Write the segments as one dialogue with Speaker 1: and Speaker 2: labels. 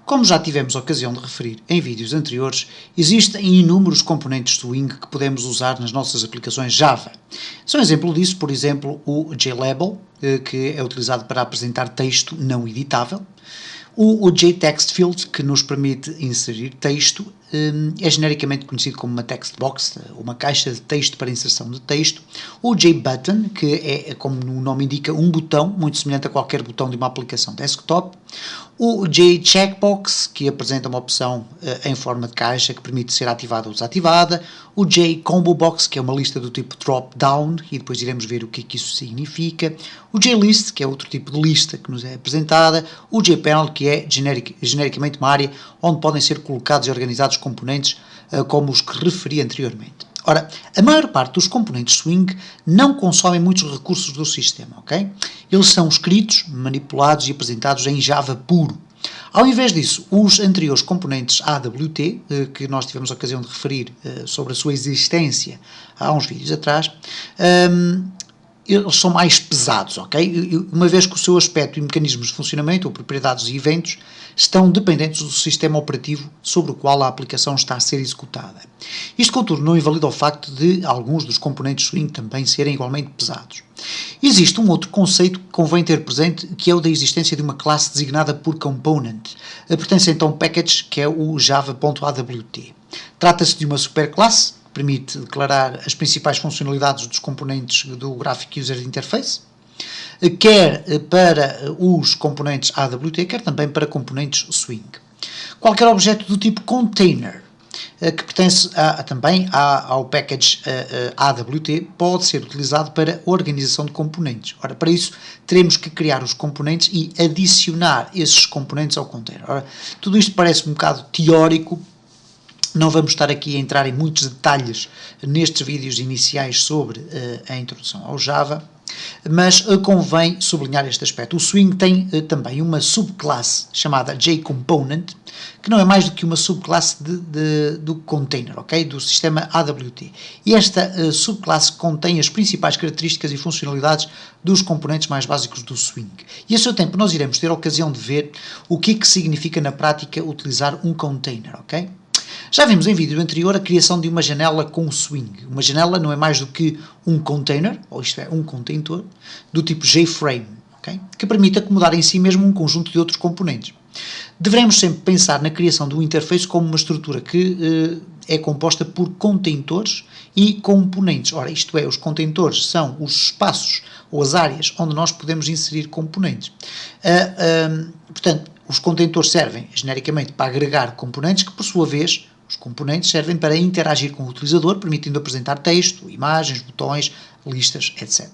Speaker 1: Como já tivemos a ocasião de referir em vídeos anteriores, existem inúmeros componentes Swing que podemos usar nas nossas aplicações Java. São exemplo disso, por exemplo, o JLabel, que é utilizado para apresentar texto não editável. O JTextField, que nos permite inserir texto, é genericamente conhecido como uma text box, uma caixa de texto para inserção de texto. O JButton, que é, como o nome indica, um botão, muito semelhante a qualquer botão de uma aplicação desktop. O JCheckbox, que apresenta uma opção em forma de caixa que permite ser ativada ou desativada. O JComboBox, que é uma lista do tipo drop-down, e depois iremos ver o que isso significa. O JList, que é outro tipo de lista que nos é apresentada. O JPanel, que é genericamente uma área onde podem ser colocados e organizados componentes como os que referi anteriormente. Ora, a maior parte dos componentes Swing não consomem muitos recursos do sistema, ok? Eles são escritos, manipulados e apresentados em Java puro. Ao invés disso, os anteriores componentes AWT, que nós tivemos a ocasião de referir sobre a sua existência há uns vídeos atrás, eles são mais pesados, ok? Uma vez que o seu aspecto e mecanismos de funcionamento, ou propriedades e eventos, estão dependentes do sistema operativo sobre o qual a aplicação está a ser executada. Isto, contudo, não invalida o facto de alguns dos componentes Swing também serem igualmente pesados. Existe um outro conceito que convém ter presente, que é o da existência de uma classe designada por component. Pertence então a um package que é o java.awt. Trata-se de uma superclasse, permite declarar as principais funcionalidades dos componentes do Graphic User Interface, quer para os componentes AWT, quer também para componentes Swing. Qualquer objeto do tipo container, que pertence também ao package AWT, pode ser utilizado para organização de componentes. Ora, para isso, teremos que criar os componentes e adicionar esses componentes ao container. Ora, tudo isto parece um bocado teórico. Não vamos estar aqui a entrar em muitos detalhes nestes vídeos iniciais sobre a introdução ao Java, mas convém sublinhar este aspecto. O Swing tem também uma subclasse chamada JComponent, que não é mais do que uma subclasse do container, ok? Do sistema AWT. E esta subclasse contém as principais características e funcionalidades dos componentes mais básicos do Swing. E a seu tempo nós iremos ter a ocasião de ver o que significa na prática utilizar um container, ok? Já vimos em vídeo anterior a criação de uma janela com Swing. Uma janela não é mais do que um container, ou isto é, um contentor, do tipo JFrame, okay? Que permite acomodar em si mesmo um conjunto de outros componentes. Devemos sempre pensar na criação do interface como uma estrutura que é composta por contentores e componentes. Ora, isto é, os contentores são os espaços ou as áreas onde nós podemos inserir componentes. Portanto, os contentores servem genericamente para agregar componentes que, por sua vez, os componentes servem para interagir com o utilizador, permitindo apresentar texto, imagens, botões, listas, etc.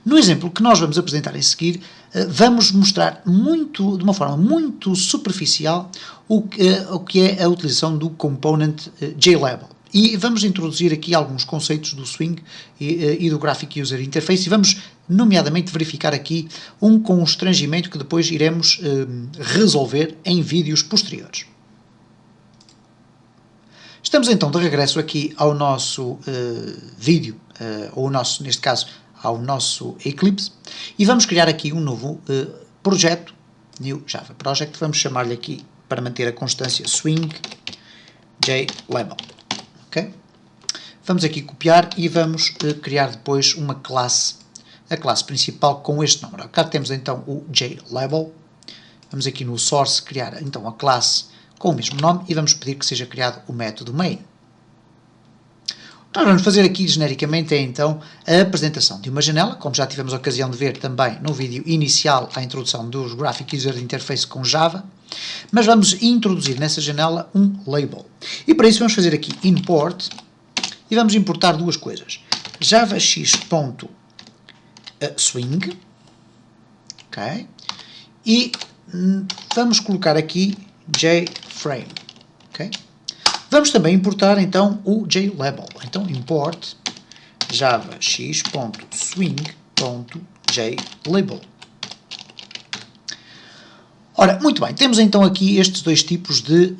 Speaker 1: No exemplo que nós vamos apresentar em seguir, vamos mostrar de uma forma muito superficial o que é a utilização do component JLabel. E vamos introduzir aqui alguns conceitos do Swing e do Graphic User Interface e vamos, nomeadamente, verificar aqui um constrangimento que depois iremos resolver em vídeos posteriores. Estamos então de regresso aqui ao nosso vídeo, ou neste caso, ao nosso Eclipse, e vamos criar aqui um novo projeto, New Java Project, vamos chamar-lhe aqui, para manter a constância, Swing JLabel. Okay? Vamos aqui copiar e vamos criar depois uma classe, a classe principal com este nome. Cá temos então o JLabel, vamos aqui no source criar então a classe com o mesmo nome e vamos pedir que seja criado o método main. O que nós vamos fazer aqui genericamente é então a apresentação de uma janela, como já tivemos a ocasião de ver também no vídeo inicial à introdução dos Graphic User Interface com Java, mas vamos introduzir nessa janela um label. E para isso vamos fazer aqui import e vamos importar duas coisas. javax.swing, ok? E vamos colocar aqui JFrame, ok? Vamos também importar então o JLabel. Então import javax.swing.jLabel. Ora, muito bem, temos então aqui estes dois tipos de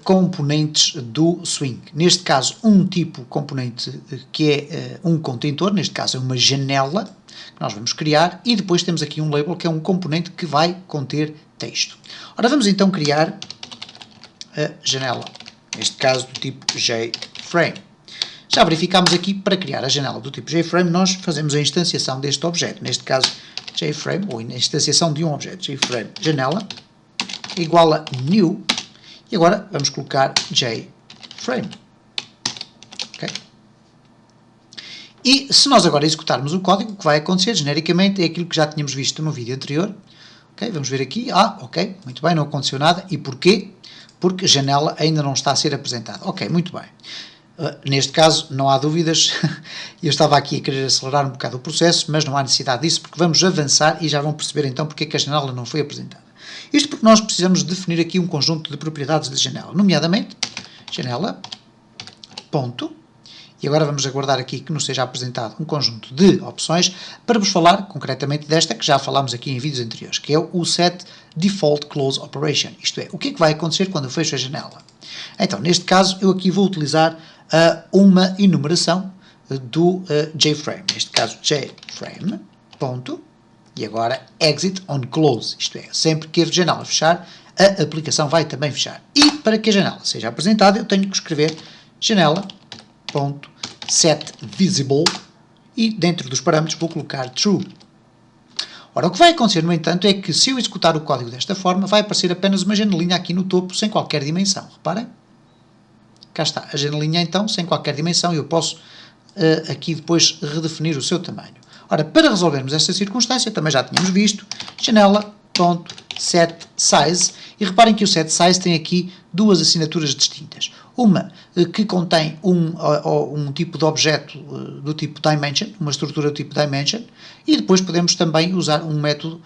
Speaker 1: componentes do Swing. Neste caso, um tipo componente que é um contentor, neste caso é uma janela, que nós vamos criar, e depois temos aqui um label que é um componente que vai conter texto. Ora, vamos então criar a janela, neste caso do tipo JFrame. Já verificámos aqui, para criar a janela do tipo JFrame, nós fazemos a instanciação deste objeto, neste caso JFrame, ou a instanciação de um objeto, JFrame janela, igual a new, e agora vamos colocar JFrame. Okay? E se nós agora executarmos o código, o que vai acontecer genericamente é aquilo que já tínhamos visto no vídeo anterior. Okay? Vamos ver aqui, ok, muito bem, não aconteceu nada. E porquê? Porque a janela ainda não está a ser apresentada. Ok, muito bem. Neste caso, não há dúvidas, eu estava aqui a querer acelerar um bocado o processo, mas não há necessidade disso, porque vamos avançar e já vão perceber então porque é que a janela não foi apresentada. Isto porque nós precisamos definir aqui um conjunto de propriedades de janela, nomeadamente, janela, ponto, e agora vamos aguardar aqui que nos seja apresentado um conjunto de opções para vos falar concretamente desta que já falámos aqui em vídeos anteriores, que é o Set Default Close Operation, isto é, o que é que vai acontecer quando eu fecho a janela. Então, neste caso, eu aqui vou utilizar uma enumeração do JFrame, neste caso JFrame, ponto, e agora exit on close, isto é, sempre que a janela fechar, a aplicação vai também fechar. E para que a janela seja apresentada, eu tenho que escrever janela.setVisible e dentro dos parâmetros vou colocar true. Ora, o que vai acontecer, no entanto, é que se eu executar o código desta forma, vai aparecer apenas uma janelinha aqui no topo, sem qualquer dimensão. Reparem? Cá está, a janelinha então, sem qualquer dimensão, eu posso aqui depois redefinir o seu tamanho. Ora, para resolvermos esta circunstância, também já tínhamos visto, janela.setSize, e reparem que o setSize tem aqui duas assinaturas distintas. Uma que contém um tipo de objeto do tipo dimension, uma estrutura do tipo dimension, e depois podemos também usar um método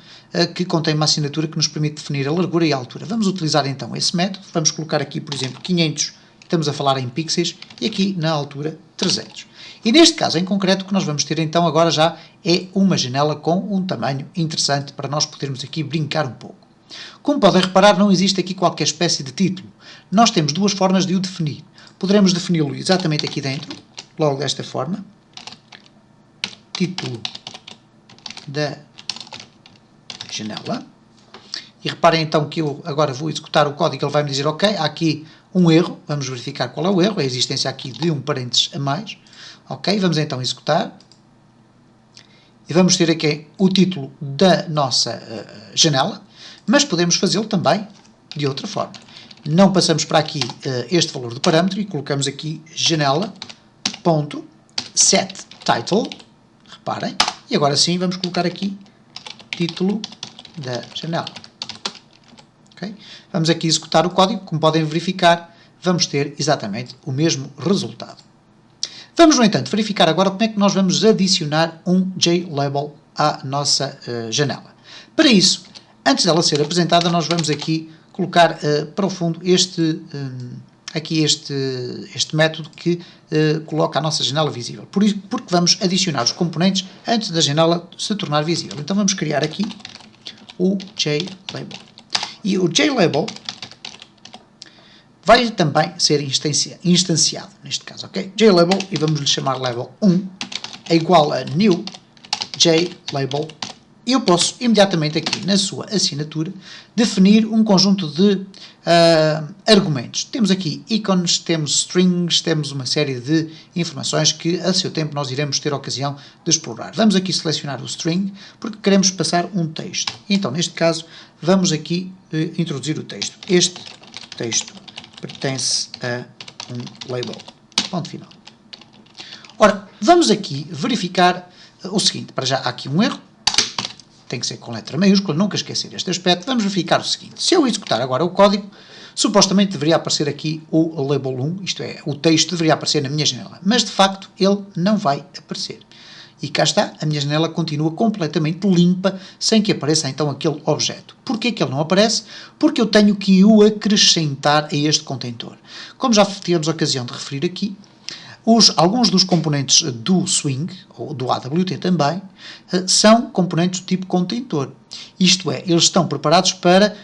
Speaker 1: que contém uma assinatura que nos permite definir a largura e a altura. Vamos utilizar então esse método, vamos colocar aqui, por exemplo, 500, estamos a falar em pixels, e aqui na altura 300. E neste caso em concreto o que nós vamos ter então agora já é uma janela com um tamanho interessante para nós podermos aqui brincar um pouco. Como podem reparar, não existe aqui qualquer espécie de título. Nós temos duas formas de o definir. Poderemos defini-lo exatamente aqui dentro, logo desta forma. Título da janela. E reparem então que eu agora vou executar o código, ele vai me dizer, ok, há aqui um erro, vamos verificar qual é o erro, a existência aqui de um parênteses a mais. Ok, vamos então executar. E vamos ter aqui o título da nossa janela, mas podemos fazê-lo também de outra forma. Não passamos para aqui este valor do parâmetro e colocamos aqui janela.setTitle, reparem, e agora sim vamos colocar aqui título da janela. Okay? Vamos aqui executar o código, como podem verificar, vamos ter exatamente o mesmo resultado. Vamos, no entanto, verificar agora como é que nós vamos adicionar um JLabel à nossa janela. Para isso, antes dela ser apresentada, nós vamos aqui colocar para o fundo este método que coloca a nossa janela visível, porque vamos adicionar os componentes antes da janela se tornar visível. Então vamos criar aqui o JLabel. E o JLabel vai também ser instanciado, neste caso, ok? JLabel, e vamos lhe chamar label 1, é igual a new JLabel. E eu posso imediatamente aqui na sua assinatura definir um conjunto de argumentos. Temos aqui ícones, temos strings, temos uma série de informações que a seu tempo nós iremos ter a ocasião de explorar. Vamos aqui selecionar o string porque queremos passar um texto. Então, neste caso, vamos aqui introduzir o texto. Este texto pertence a um label. Ponto final. Ora, vamos aqui verificar o seguinte. Para já há aqui um erro. Tem que ser com letra maiúscula, nunca esquecer este aspecto. Vamos verificar o seguinte. Se eu executar agora o código, supostamente deveria aparecer aqui o label 1, isto é, o texto deveria aparecer na minha janela. Mas, de facto, ele não vai aparecer. E cá está, a minha janela continua completamente limpa, sem que apareça então aquele objeto. Porquê que ele não aparece? Porque eu tenho que o acrescentar a este contentor. Como já tivemos a ocasião de referir aqui, alguns dos componentes do Swing, ou do AWT também, são componentes do tipo contentor. Isto é, eles estão preparados para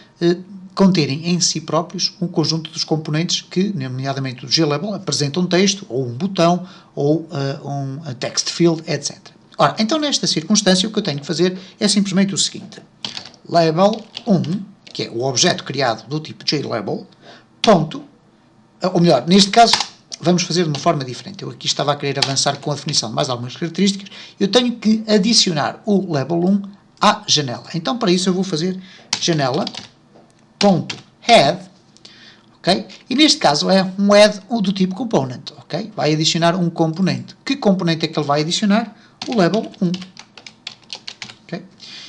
Speaker 1: conterem em si próprios um conjunto dos componentes que, nomeadamente o JLabel, apresentam um texto, ou um botão, ou um text field, etc. Ora, então nesta circunstância o que eu tenho que fazer é simplesmente o seguinte. Label 1 que é o objeto criado do tipo JLabel, ponto, ou melhor, neste caso, vamos fazer de uma forma diferente. Eu aqui estava a querer avançar com a definição de mais algumas características. Eu tenho que adicionar o label 1 à janela. Então, para isso, eu vou fazer janela.head, ok? E neste caso é um head do tipo component, ok? Vai adicionar um componente. Que componente é que ele vai adicionar? O label 1. Ok?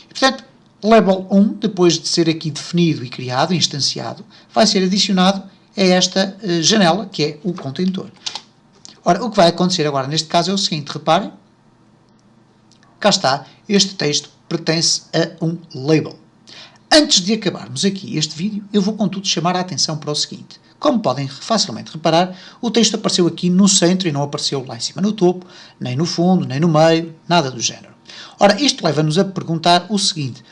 Speaker 1: E, portanto, label 1, depois de ser aqui definido e criado, instanciado, vai ser adicionado a esta janela, que é o contentor. Ora, o que vai acontecer agora neste caso é o seguinte, reparem, cá está, este texto pertence a um label. Antes de acabarmos aqui este vídeo, eu vou contudo chamar a atenção para o seguinte. Como podem facilmente reparar, o texto apareceu aqui no centro e não apareceu lá em cima no topo, nem no fundo, nem no meio, nada do género. Ora, isto leva-nos a perguntar o seguinte,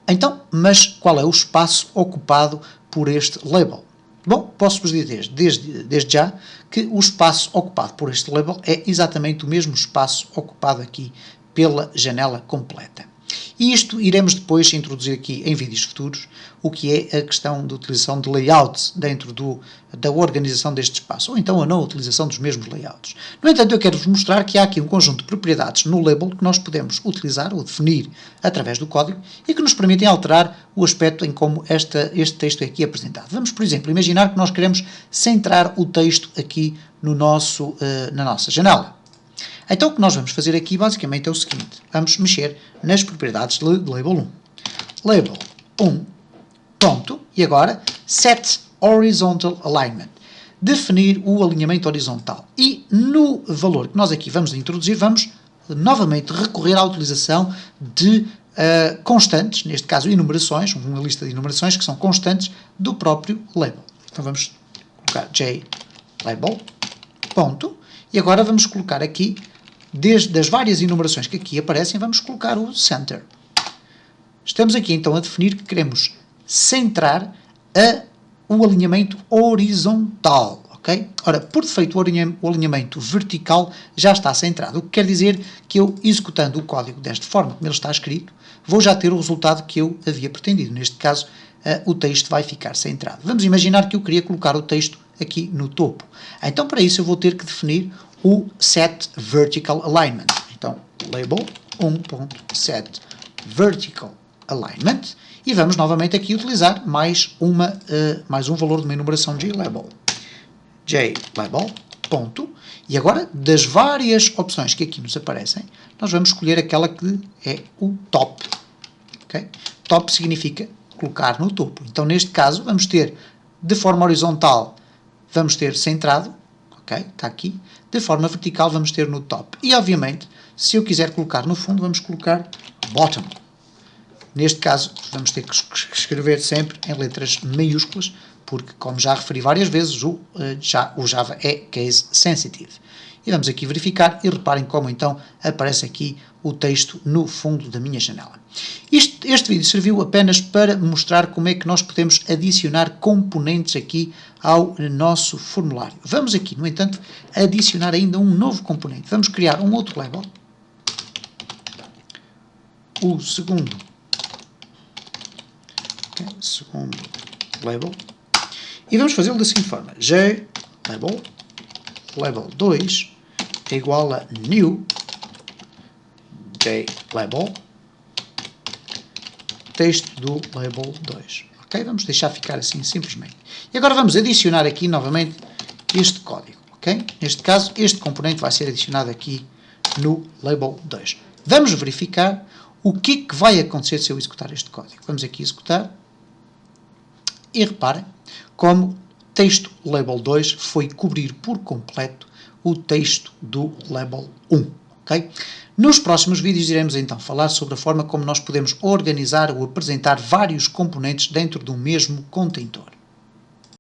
Speaker 1: então, mas qual é o espaço ocupado por este label? Bom, posso-vos dizer desde já que o espaço ocupado por este label é exatamente o mesmo espaço ocupado aqui pela janela completa. E isto iremos depois introduzir aqui em vídeos futuros, o que é a questão da utilização de layouts dentro da organização deste espaço, ou então a não utilização dos mesmos layouts. No entanto, eu quero-vos mostrar que há aqui um conjunto de propriedades no label que nós podemos utilizar ou definir através do código e que nos permitem alterar o aspecto em como este texto é aqui apresentado. Vamos, por exemplo, imaginar que nós queremos centrar o texto aqui na nossa janela. Então, o que nós vamos fazer aqui, basicamente, é o seguinte. Vamos mexer nas propriedades de label 1. Label 1, ponto, e agora, set horizontal alignment. Definir o alinhamento horizontal. E no valor que nós aqui vamos introduzir, vamos novamente recorrer à utilização de constantes, neste caso enumerações, uma lista de enumerações que são constantes do próprio label. Então, vamos colocar JLabel, ponto, e agora vamos colocar aqui, desde as várias enumerações que aqui aparecem, vamos colocar o center. Estamos aqui então a definir que queremos centrar o alinhamento horizontal, ok? Ora, por defeito o alinhamento vertical já está centrado, o que quer dizer que eu, executando o código desta forma, como ele está escrito, vou já ter o resultado que eu havia pretendido. Neste caso, o texto vai ficar centrado. Vamos imaginar que eu queria colocar o texto aqui no topo. Então, para isso, eu vou ter que definir o set vertical alignment. Então, label 1.set vertical alignment e vamos novamente aqui utilizar mais um valor de uma enumeração JLabel. JLabel, ponto. E agora, das várias opções que aqui nos aparecem, nós vamos escolher aquela que é o top. Okay? Top significa colocar no topo. Então, neste caso, vamos ter de forma horizontal, vamos ter centrado, ok? Está aqui. De forma vertical, vamos ter no top. E, obviamente, se eu quiser colocar no fundo, vamos colocar bottom. Neste caso, vamos ter que escrever sempre em letras maiúsculas, porque, como já referi várias vezes, o Java é case sensitive. E vamos aqui verificar e reparem como então aparece aqui o texto no fundo da minha janela. Este vídeo serviu apenas para mostrar como é que nós podemos adicionar componentes aqui ao nosso formulário. Vamos aqui, no entanto, adicionar ainda um novo componente. Vamos criar um outro label. O segundo label. E vamos fazê-lo da seguinte forma. JLabel, label 2 é igual a new JLabel, texto do label 2. Ok? Vamos deixar ficar assim simplesmente. E agora vamos adicionar aqui novamente este código. Ok? Neste caso, este componente vai ser adicionado aqui no label 2. Vamos verificar o que é que vai acontecer se eu executar este código. Vamos aqui executar. E reparem como texto label 2 foi cobrir por completo o texto do label 1. Okay? Nos próximos vídeos iremos então falar sobre a forma como nós podemos organizar ou apresentar vários componentes dentro do mesmo contentor.